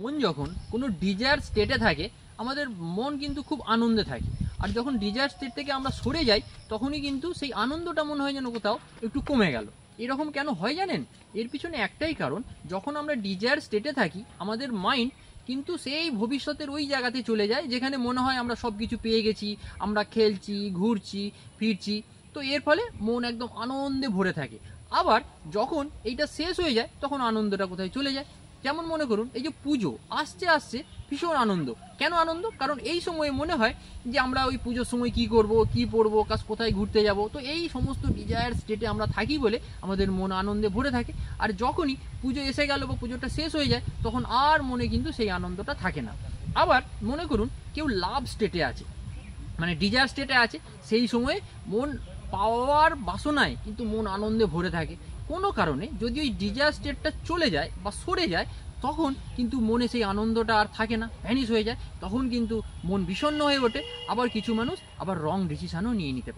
মন যখন কোনো ডিজায়ার স্টেটে থাকে আমাদের মন কিন্তু খুব আনন্দে থাকে। আর যখন ডিজায়ার স্টেট থেকে আমরা সরে যাই তখনই কিন্তু সেই আনন্দটা মনে হয় যেন কোথাও একটু কমে গেল। এরকম কেন হয় জানেন? এর পিছনে একটাই কারণ, যখন আমরা ডিজায়ার স্টেটে থাকি আমাদের মাইন্ড কিন্তু সেই ভবিষ্যতের ওই জায়গাতে চলে যায় যেখানে মনে হয় আমরা সব কিছু পেয়ে গেছি, আমরা খেলছি, ঘুরছি, ফিরছি। তো এর ফলে মন একদম আনন্দে ভরে থাকে। আবার যখন এইটা শেষ হয়ে যায় তখন আনন্দটা কোথায় চলে যায়। যেমন মনে করুন এই যে পুজো আসছে আসছে, ভীষণ আনন্দ। কেন আনন্দ? কারণ এই সময়ে মনে হয় যে আমরা ওই পুজোর সময় কি করব, কি পরবো, কোথায় ঘুরতে যাব। তো এই সমস্ত ডিজায়ার স্টেটে আমরা থাকি বলে আমাদের মন আনন্দে ভরে থাকে। আর যখনই পুজো এসে গেল বা পুজোটা শেষ হয়ে যায় তখন আর মনে কিন্তু সেই আনন্দটা থাকে না। আবার মনে করুন কেউ লাভ স্টেটে আছে, মানে ডিজায়ার স্টেটে আছে, সেই সময়ে মন পাওয়ার বাসনায় কিন্তু মন আনন্দে ভরে থাকে। কোনো কারণে যদি ওই ডিজায়ার স্টেটটা চলে যায় বা সরে যায় তখন কিন্তু মনে সেই আনন্দটা আর থাকে না, ভ্যানিশ হয়ে যায়। তখন কিন্তু মন বিষণ্ণ হয়ে ওঠে। আবার কিছু মানুষ আবার রং ডিসিশনও নিয়ে নিতে পারে।